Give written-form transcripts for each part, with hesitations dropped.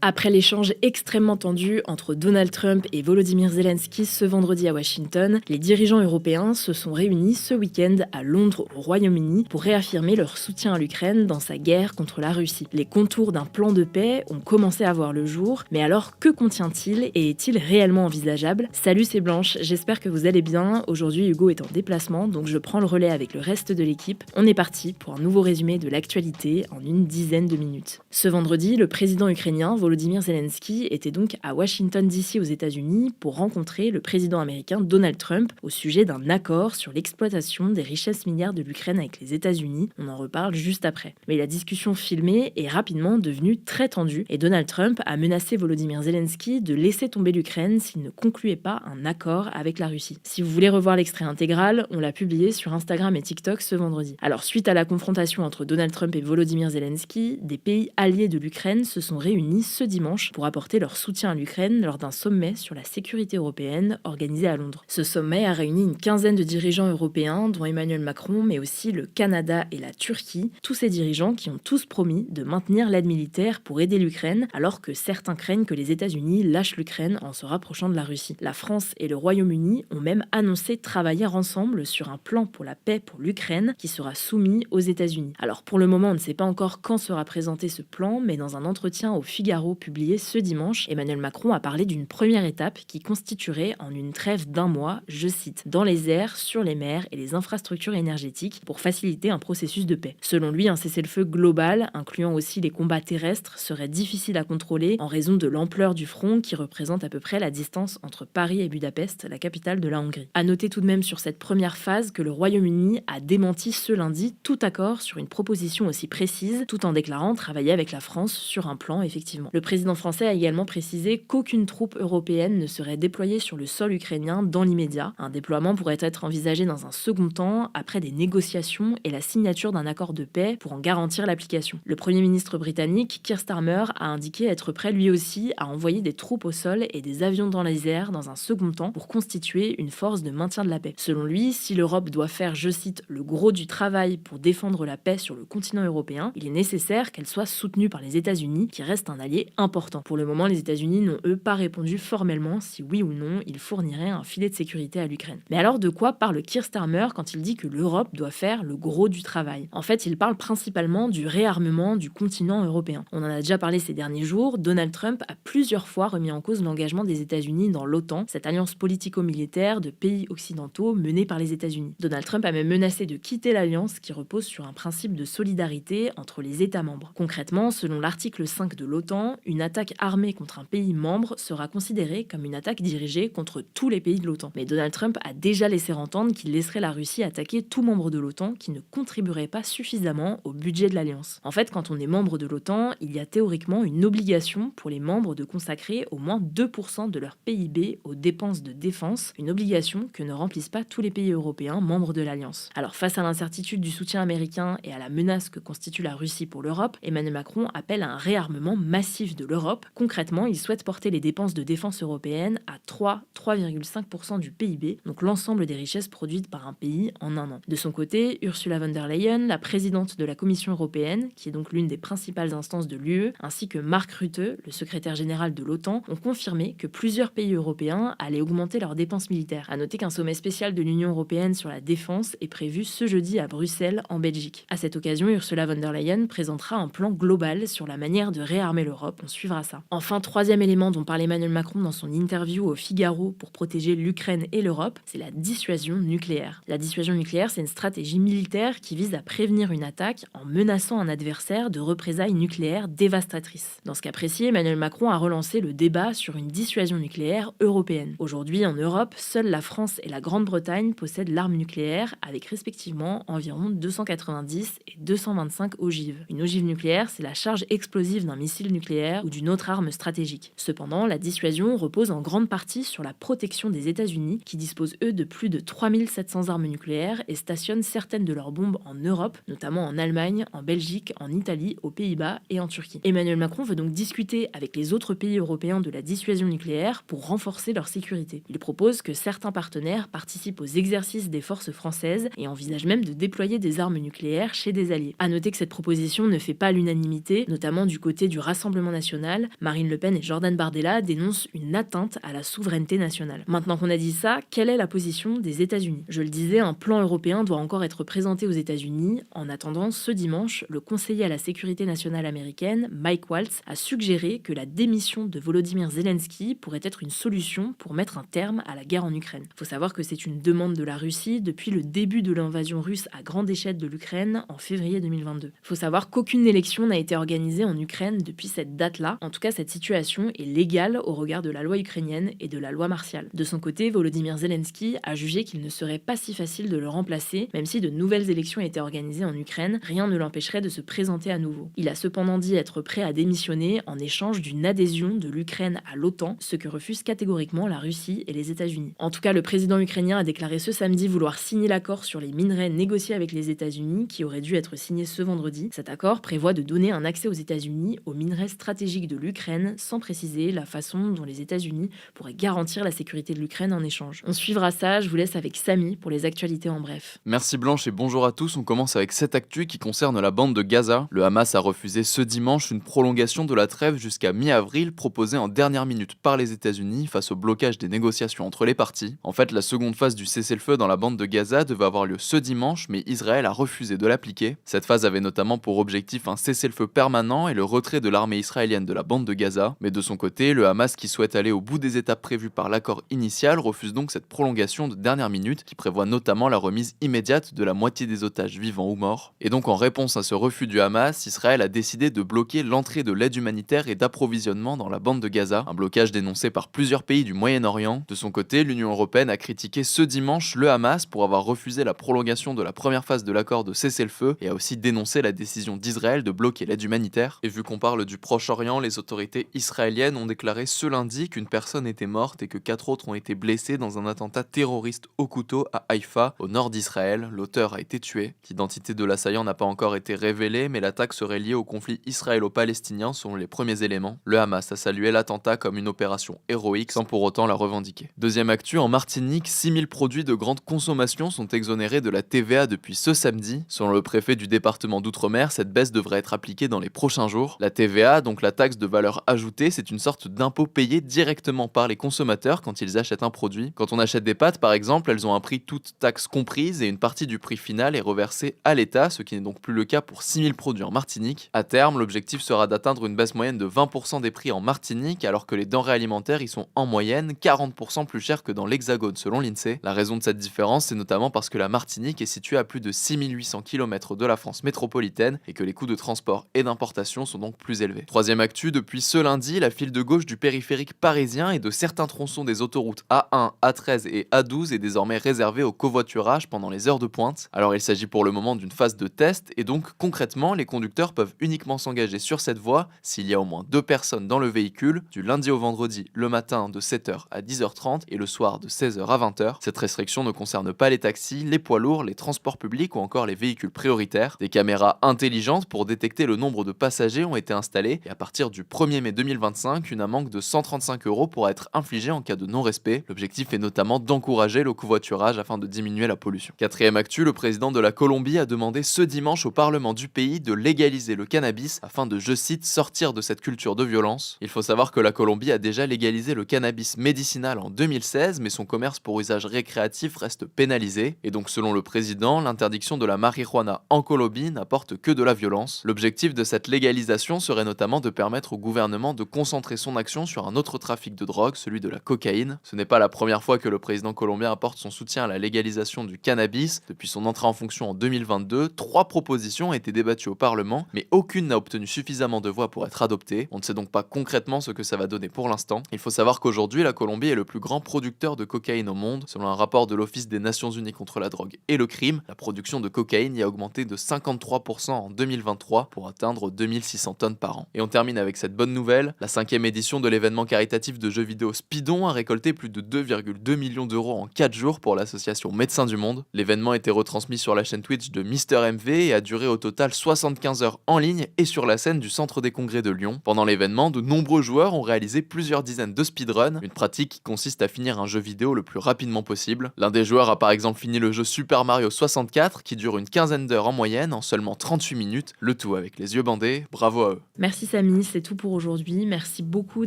Après l'échange extrêmement tendu entre Donald Trump et Volodymyr Zelensky ce vendredi à Washington, les dirigeants européens se sont réunis ce week-end à Londres, au Royaume-Uni, pour réaffirmer leur soutien à l'Ukraine dans sa guerre contre la Russie. Les contours d'un plan de paix ont commencé à voir le jour, mais alors que contient-il et est-il réellement envisageable? Salut, c'est Blanche, j'espère que vous allez bien. Aujourd'hui, Hugo est en déplacement, donc je prends le relais avec le reste de l'équipe. On est parti pour un nouveau résumé de l'actualité en une dizaine de minutes. Ce vendredi, le président ukrainien Volodymyr Zelensky était donc à Washington DC aux États-Unis pour rencontrer le président américain Donald Trump au sujet d'un accord sur l'exploitation des richesses minières de l'Ukraine avec les États-Unis. On en reparle juste après. Mais la discussion filmée est rapidement devenue très tendue et Donald Trump a menacé Volodymyr Zelensky de laisser tomber l'Ukraine s'il ne concluait pas un accord avec la Russie. Si vous voulez revoir l'extrait intégral, on l'a publié sur Instagram et TikTok ce vendredi. Alors, suite à la confrontation entre Donald Trump et Volodymyr Zelensky, des pays alliés de l'Ukraine se sont réunis ce dimanche pour apporter leur soutien à l'Ukraine lors d'un sommet sur la sécurité européenne organisé à Londres. Ce sommet a réuni une quinzaine de dirigeants européens, dont Emmanuel Macron, mais aussi le Canada et la Turquie. Tous ces dirigeants qui ont tous promis de maintenir l'aide militaire pour aider l'Ukraine, alors que certains craignent que les États-Unis lâchent l'Ukraine en se rapprochant de la Russie. La France et le Royaume-Uni ont même annoncé travailler ensemble sur un plan pour la paix pour l'Ukraine qui sera soumis aux États-Unis. Alors pour le moment, on ne sait pas encore quand sera présenté ce plan, mais dans un entretien au Figaro publié ce dimanche, Emmanuel Macron a parlé d'une première étape qui constituerait en une trêve d'un mois, je cite, dans les airs, sur les mers et les infrastructures énergétiques pour faciliter un processus de paix. Selon lui, un cessez-le-feu global, incluant aussi les combats terrestres, serait difficile à contrôler en raison de l'ampleur du front qui représente à peu près la distance entre Paris et Budapest, la capitale de la Hongrie. À noter tout de même sur cette première phase que le Royaume-Uni a démenti ce lundi tout accord sur une proposition aussi précise, tout en déclarant travailler avec la France sur un plan, effectivement. Le président français a également précisé qu'aucune troupe européenne ne serait déployée sur le sol ukrainien dans l'immédiat. Un déploiement pourrait être envisagé dans un second temps, après des négociations et la signature d'un accord de paix pour en garantir l'application. Le Premier ministre britannique, Keir Starmer, a indiqué être prêt lui aussi à envoyer des troupes au sol et des avions dans les airs dans un second temps pour constituer une force de maintien de la paix. Selon lui, si l'Europe doit faire, je cite, le gros du travail pour défendre la paix sur le continent européen, il est nécessaire qu'elle soit soutenue par les États-Unis, qui restent un allié important. Pour le moment, les États-Unis n'ont eux pas répondu formellement si oui ou non ils fourniraient un filet de sécurité à l'Ukraine. Mais alors de quoi parle Keir Starmer quand il dit que l'Europe doit faire le gros du travail? En fait, il parle principalement du réarmement du continent européen. On en a déjà parlé ces derniers jours, Donald Trump a plusieurs fois remis en cause l'engagement des États-Unis dans l'OTAN, cette alliance politico-militaire de pays occidentaux menée par les États-Unis. Donald Trump a même menacé de quitter l'alliance qui repose sur un principe de solidarité entre les États membres. Concrètement, selon l'article 5 de l'OTAN, une attaque armée contre un pays membre sera considérée comme une attaque dirigée contre tous les pays de l'OTAN. Mais Donald Trump a déjà laissé entendre qu'il laisserait la Russie attaquer tout membre de l'OTAN qui ne contribuerait pas suffisamment au budget de l'alliance. En fait, quand on est membre de l'OTAN, il y a théoriquement une obligation pour les membres de consacrer au moins 2% de leur PIB aux dépenses de défense, une obligation que ne remplissent pas tous les pays européens membres de l'alliance. Alors face à l'incertitude du soutien américain et à la menace que constitue la Russie pour l'Europe, Emmanuel Macron appelle à un réarmement massif de l'Europe. Concrètement, il souhaite porter les dépenses de défense européennes à 3,5% du PIB, donc l'ensemble des richesses produites par un pays en un an. De son côté, Ursula von der Leyen, la présidente de la Commission européenne, qui est donc l'une des principales instances de l'UE, ainsi que Mark Rutte, le secrétaire général de l'OTAN, ont confirmé que plusieurs pays européens allaient augmenter leurs dépenses militaires. À noter qu'un sommet spécial de l'Union européenne sur la défense est prévu ce jeudi à Bruxelles, en Belgique. À cette occasion, Ursula von der Leyen présentera un plan global sur la manière de réarmer l'Europe. On suivra ça. Enfin, troisième élément dont parle Emmanuel Macron dans son interview au Figaro pour protéger l'Ukraine et l'Europe, c'est la dissuasion nucléaire. La dissuasion nucléaire, c'est une stratégie militaire qui vise à prévenir une attaque en menaçant un adversaire de représailles nucléaires dévastatrices. Dans ce cas précis, Emmanuel Macron a relancé le débat sur une dissuasion nucléaire européenne. Aujourd'hui, en Europe, seules la France et la Grande-Bretagne possèdent l'arme nucléaire avec respectivement environ 290 et 225 ogives. Une ogive nucléaire, c'est la charge explosive d'un missile nucléaire ou d'une autre arme stratégique. Cependant, la dissuasion repose en grande partie sur la protection des États-Unis qui disposent eux de plus de 3700 armes nucléaires et stationnent certaines de leurs bombes en Europe, notamment en Allemagne, en Belgique, en Italie, aux Pays-Bas et en Turquie. Emmanuel Macron veut donc discuter avec les autres pays européens de la dissuasion nucléaire pour renforcer leur sécurité. Il propose que certains partenaires participent aux exercices des forces françaises et envisage même de déployer des armes nucléaires chez des alliés. À noter que cette proposition ne fait pas l'unanimité, notamment du côté du Rassemblement national, Marine Le Pen et Jordan Bardella dénoncent une atteinte à la souveraineté nationale. Maintenant qu'on a dit ça, quelle est la position des États-Unis ? Je le disais, un plan européen doit encore être présenté aux États-Unis. En attendant, ce dimanche, le conseiller à la sécurité nationale américaine, Mike Waltz, a suggéré que la démission de Volodymyr Zelensky pourrait être une solution pour mettre un terme à la guerre en Ukraine. Il faut savoir que c'est une demande de la Russie depuis le début de l'invasion russe à grande échelle de l'Ukraine en février 2022. Il faut savoir qu'aucune élection n'a été organisée en Ukraine depuis cette date-là. En tout cas, cette situation est légale au regard de la loi ukrainienne et de la loi martiale. De son côté, Volodymyr Zelensky a jugé qu'il ne serait pas si facile de le remplacer, même si de nouvelles élections étaient organisées en Ukraine, rien ne l'empêcherait de se présenter à nouveau. Il a cependant dit être prêt à démissionner en échange d'une adhésion de l'Ukraine à l'OTAN, ce que refusent catégoriquement la Russie et les États-Unis. En tout cas, le président ukrainien a déclaré ce samedi vouloir signer l'accord sur les minerais négociés avec les États-Unis, qui aurait dû être signé ce vendredi. Cet accord prévoit de donner un accès aux États-Unis aux minerais stratégiques de l'Ukraine, sans préciser la façon dont les États-Unis pourraient garantir la sécurité de l'Ukraine en échange. On suivra ça, je vous laisse avec Samy pour les actualités en bref. Merci Blanche et bonjour à tous, on commence avec cette actu qui concerne la bande de Gaza. Le Hamas a refusé ce dimanche une prolongation de la trêve jusqu'à mi-avril proposée en dernière minute par les États-Unis face au blocage des négociations entre les parties. En fait, la seconde phase du cessez-le-feu dans la bande de Gaza devait avoir lieu ce dimanche, mais Israël a refusé de l'appliquer. Cette phase avait notamment pour objectif un cessez-le-feu permanent et le retrait de l'armée israélienne de la bande de Gaza. Mais de son côté, le Hamas, qui souhaite aller au bout des étapes prévues par l'accord initial, refuse donc cette prolongation de dernière minute qui prévoit notamment la remise immédiate de la moitié des otages vivants ou morts. Et donc en réponse à ce refus du Hamas, Israël a décidé de bloquer l'entrée de l'aide humanitaire et d'approvisionnement dans la bande de Gaza, un blocage dénoncé par plusieurs pays du Moyen-Orient. De son côté, l'Union européenne a critiqué ce dimanche le Hamas pour avoir refusé la prolongation de la première phase de l'accord de cessez-le-feu et a aussi dénoncé la décision d'Israël de bloquer l'aide humanitaire. Et vu qu'on parle du Proche-Orient, les autorités israéliennes ont déclaré ce lundi qu'une personne était morte et que 4 autres ont été blessés dans un attentat terroriste au couteau à Haïfa, au nord d'Israël. L'auteur a été tué. L'identité de l'assaillant n'a pas encore été révélée, mais l'attaque serait liée au conflit israélo-palestinien selon les premiers éléments. Le Hamas a salué l'attentat comme une opération héroïque sans pour autant la revendiquer. Deuxième actu, en Martinique, 6000 produits de grande consommation sont exonérés de la TVA depuis ce samedi. Selon le préfet du département d'Outre-mer, cette baisse devrait être appliquée dans les prochains jours. La TVA, donc la taxe de valeur ajoutée, c'est une sorte d'impôt payé directement par les consommateurs quand ils achètent un produit. Quand on achète des pâtes par exemple, elles ont un prix toutes taxes comprises et une partie du prix final est reversée à l'État, ce qui n'est donc plus le cas pour 6000 produits en Martinique. À terme, l'objectif sera d'atteindre une baisse moyenne de 20% des prix en Martinique, alors que les denrées alimentaires y sont en moyenne 40% plus chères que dans l'Hexagone selon l'INSEE. La raison de cette différence, c'est notamment parce que la Martinique est située à plus de 6800 km de la France métropolitaine et que les coûts de transport et d'importation sont donc plus élevés. Troisième actu, depuis ce lundi, la file de gauche du périphérique parisien et de certains tronçons des autoroutes A1, A13 et A12 est désormais réservée au covoiturage pendant les heures de pointe. Alors il s'agit pour le moment d'une phase de test et donc concrètement, les conducteurs peuvent uniquement s'engager sur cette voie s'il y a au moins 2 personnes dans le véhicule, du lundi au vendredi, le matin de 7h à 10h30 et le soir de 16h à 20h. Cette restriction ne concerne pas les taxis, les poids lourds, les transports publics ou encore les véhicules prioritaires. Des caméras intelligentes pour détecter le nombre de passagers ont été installées et à partir du 1er mai 2025, une amende de 135 € pourra être infligée en cas de non-respect. L'objectif est notamment d'encourager le covoiturage afin de diminuer la pollution. Quatrième actu, le président de la Colombie a demandé ce dimanche au Parlement du pays de légaliser le cannabis afin de, je cite, sortir de cette culture de violence. Il faut savoir que la Colombie a déjà légalisé le cannabis médicinal en 2016, mais son commerce pour usage récréatif reste pénalisé. Et donc selon le président, l'interdiction de la marijuana en Colombie n'apporte que de la violence. L'objectif de cette légalisation serait notamment de permettre au gouvernement de concentrer son action sur un autre trafic de drogue, celui de la cocaïne. Ce n'est pas la première fois que le président colombien apporte son soutien à la légalisation du cannabis. Depuis son entrée en fonction en 2022, 3 propositions ont été débattues au Parlement, mais aucune n'a obtenu suffisamment de voix pour être adoptée. On ne sait donc pas concrètement ce que ça va donner pour l'instant. Il faut savoir qu'aujourd'hui, la Colombie est le plus grand producteur de cocaïne au monde. Selon un rapport de l'Office des Nations Unies contre la drogue et le crime, la production de cocaïne y a augmenté de 53% en 2023 pour atteindre 2600 tonnes par an. Et on termine avec cette bonne nouvelle, la 5e édition de l'événement caritatif de jeux vidéo Speedon a récolté plus de 2,2 millions d'euros en 4 jours pour l'association Médecins du Monde. L'événement a été retransmis sur la chaîne Twitch de MrMV et a duré au total 75 heures en ligne et sur la scène du Centre des Congrès de Lyon. Pendant l'événement, de nombreux joueurs ont réalisé plusieurs dizaines de speedruns, une pratique qui consiste à finir un jeu vidéo le plus rapidement possible. L'un des joueurs a par exemple fini le jeu Super Mario 64 qui dure une quinzaine d'heures en moyenne en seulement 38 minutes, le tout avec les yeux bandés. Bravo à eux. Merci Samy. amis, c'est tout pour aujourd'hui. Merci beaucoup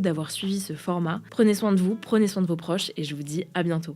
d'avoir suivi ce format. Prenez soin de vous, prenez soin de vos proches et je vous dis à bientôt.